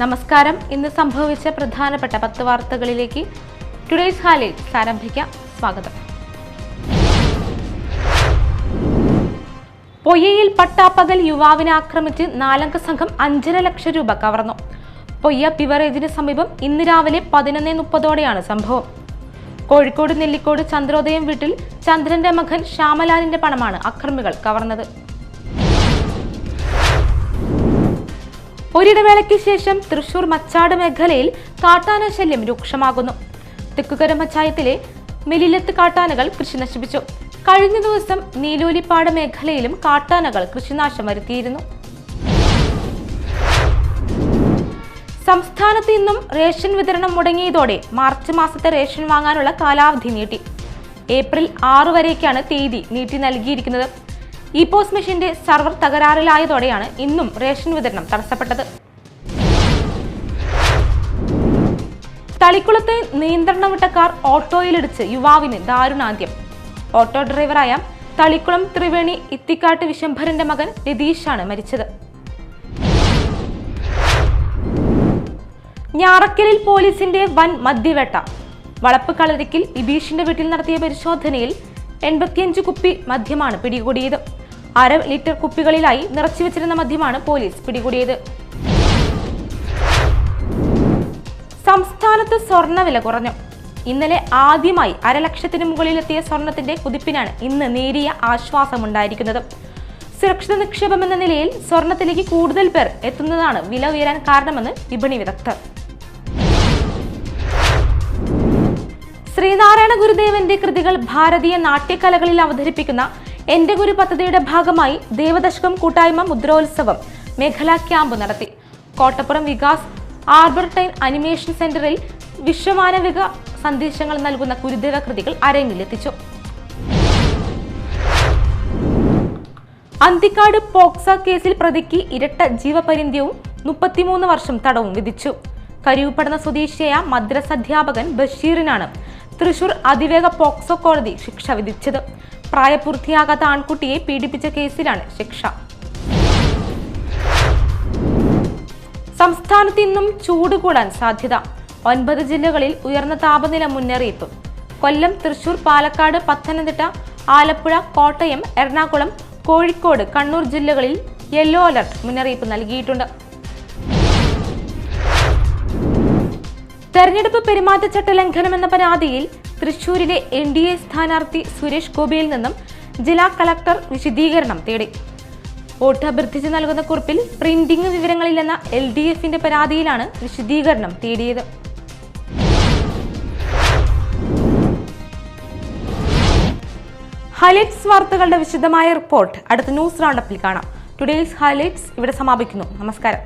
നമസ്കാരം. ഇന്ന് സംഭവിച്ച പ്രധാനപ്പെട്ട 10 വാർത്തകളിലേക്ക് ടുഡേയ്സ് ഹൈലൈറ്റ്സ് ആരംഭിക്കാം. സ്വാഗതം. പൊയ്യയിൽ പട്ടാപ്പകൽ യുവാവിനെ ആക്രമിച്ച് 4 സംഘം 5.5 ലക്ഷം രൂപ കവർന്നു. പൊയ്യ ബിവറേജിന് സമീപം ഇന്ന് രാവിലെ 11:30ഓടെയാണ് സംഭവം. കോഴിക്കോട് നെല്ലിക്കോട് ചന്ദ്രോദയം വീട്ടിൽ ചന്ദ്രന്റെ മകൻ ശ്യാമലാലിന്റെ പണമാണ് അക്രമികൾ കവർന്നത്. ഒരിടവേളയ്ക്ക് ശേഷം തൃശൂർ മച്ചാട് മേഖലയിൽ കാട്ടാന ശല്യം രൂക്ഷമാകുന്നു. തെക്കുകര പഞ്ചായത്തിലെ മെലിലത്ത് കാട്ടാനകൾ കൃഷി നശിപ്പിച്ചു. കഴിഞ്ഞ ദിവസം നീലോലിപ്പാട് മേഖലയിലും കാട്ടാനകൾ കൃഷിനാശം വരുത്തിയിരുന്നു. സംസ്ഥാനത്ത് ഇന്നും റേഷൻ വിതരണം മുടങ്ങിയതോടെ മാർച്ച് മാസത്തെ റേഷൻ വാങ്ങാനുള്ള കാലാവധി നീട്ടി. ഏപ്രിൽ 6 വരേക്കാണ് തീയതി നീട്ടി നൽകിയിരിക്കുന്നത്. ഇപോസ് മെഷീന്റെ സർവർ തകരാറിലായതോടെയാണ് ഇന്നും റേഷൻ വിതരണം തടസ്സപ്പെട്ടത്. തളിക്കുളത്തെ നിയന്ത്രണം വിട്ട കാർ ഓട്ടോയിലിടിച്ച് യുവാവിന് ദാരുണാന്ത്യം. ഓട്ടോ ഡ്രൈവറായ തളിക്കുളം ത്രിവേണി ഇത്തിക്കാട്ട് വിശംഭരന്റെ മകൻ രതീഷാണ് മരിച്ചത്. ഞാറക്കലിൽ പോലീസിന്റെ വൻ മദ്യവേട്ട. വളപ്പ് കളരിക്കിൽ ഇബീഷിന്റെ വീട്ടിൽ നടത്തിയ പരിശോധനയിൽ 85 കുപ്പി മദ്യമാണ് പിടികൂടിയത്. 1/2 ലിറ്റർ കുപ്പികളിലായി നിറച്ചുവെച്ചിരുന്ന മദ്യമാണ് പോലീസ് പിടികൂടിയത്. സംസ്ഥാനത്ത് സ്വർണ്ണവില കുറഞ്ഞു. ഇന്നലെ ആദ്യമായി 1/2 ലക്ഷത്തിന് മുകളിലെത്തിയ സ്വർണത്തിന്റെ കുതിപ്പിനാണ് ഇന്ന് നേരിയ ആശ്വാസമുണ്ടായിരിക്കുന്നത്. സുരക്ഷിത നിക്ഷേപം എന്ന നിലയിൽ സ്വർണത്തിലേക്ക് കൂടുതൽ പേർ എത്തുന്നതാണ് വില ഉയരാൻ കാരണമെന്ന് വിപണി വിദഗ്ധർ. ശ്രീനാരായണ ഗുരുദേവന്റെ കൃതികൾ ഭാരതീയ നാട്യകലകളിൽ അവതരിപ്പിക്കുന്ന എന്റെ ഗുരു പദ്ധതിയുടെ ഭാഗമായി ദേവദശകം കൂട്ടായ്മ മുദ്രോത്സവം മേഖലാ ക്യാമ്പ് നടത്തി. കോട്ടപ്പുറം വികാസ് ആർബർടൈൻ അനിമേഷൻ സെന്ററിൽ വിശ്വമാനവിക സന്ദേശങ്ങൾ നൽകുന്ന ഗുരുദേവ കൃതികൾ അരങ്ങിലെത്തിച്ചു. അന്തിക്കാട് പോക്സോ കേസിൽ പ്രതിക്ക് ഇരട്ട ജീവപര്യന്തവും 33 വർഷം തടവും വിധിച്ചു. കരൂപ്പടന സ്വദേശിയായ മദ്രസ അധ്യാപകൻ ബഷീറിനാണ് തൃശൂർ അതിവേഗ പോക്സോ കോടതി ശിക്ഷ വിധിച്ചത്. പ്രായപൂർത്തിയാകാത്ത ആൺകുട്ടിയെ പീഡിപ്പിച്ച കേസിലാണ് ശിക്ഷ. സംസ്ഥാനത്ത് ഇന്നും ചൂട് കൂടാൻ സാധ്യത. 9 ജില്ലകളിൽ ഉയർന്ന താപനില മുന്നറിയിപ്പ്. കൊല്ലം, തൃശൂർ, പാലക്കാട്, പത്തനംതിട്ട, ആലപ്പുഴ, കോട്ടയം, എറണാകുളം, കോഴിക്കോട്, കണ്ണൂർ ജില്ലകളിൽ യെല്ലോ അലർട്ട് മുന്നറിയിപ്പ് നൽകിയിട്ടുണ്ട്. തെരഞ്ഞെടുപ്പ് പെരുമാറ്റച്ചട്ട ലംഘനം എന്ന പരാതിയിൽ തൃശൂരിലെ NDA സ്ഥാനാർത്ഥി സുരേഷ് ഗോപിയിൽ നിന്നും ജില്ലാ കളക്ടർ വിശദീകരണം തേടി. വോട്ട് അഭ്യർത്ഥിച്ച് നൽകുന്ന കുറിപ്പിൽ പ്രിന്റിംഗ് വിവരങ്ങളില്ലെന്ന LDFന്റെ പരാതിയിലാണ് വിശദീകരണം തേടിയത്. ഹൈലൈറ്റ്സ് വാർത്തകളുടെ വിശദമായ റിപ്പോർട്ട് അടുത്ത ന്യൂസ് റൗണ്ടപ്പിൽ കാണാം. ടുഡേയ്സ് ഹൈലൈറ്റ്സ് ഇവിടെ സമാപിക്കുന്നു. നമസ്കാരം.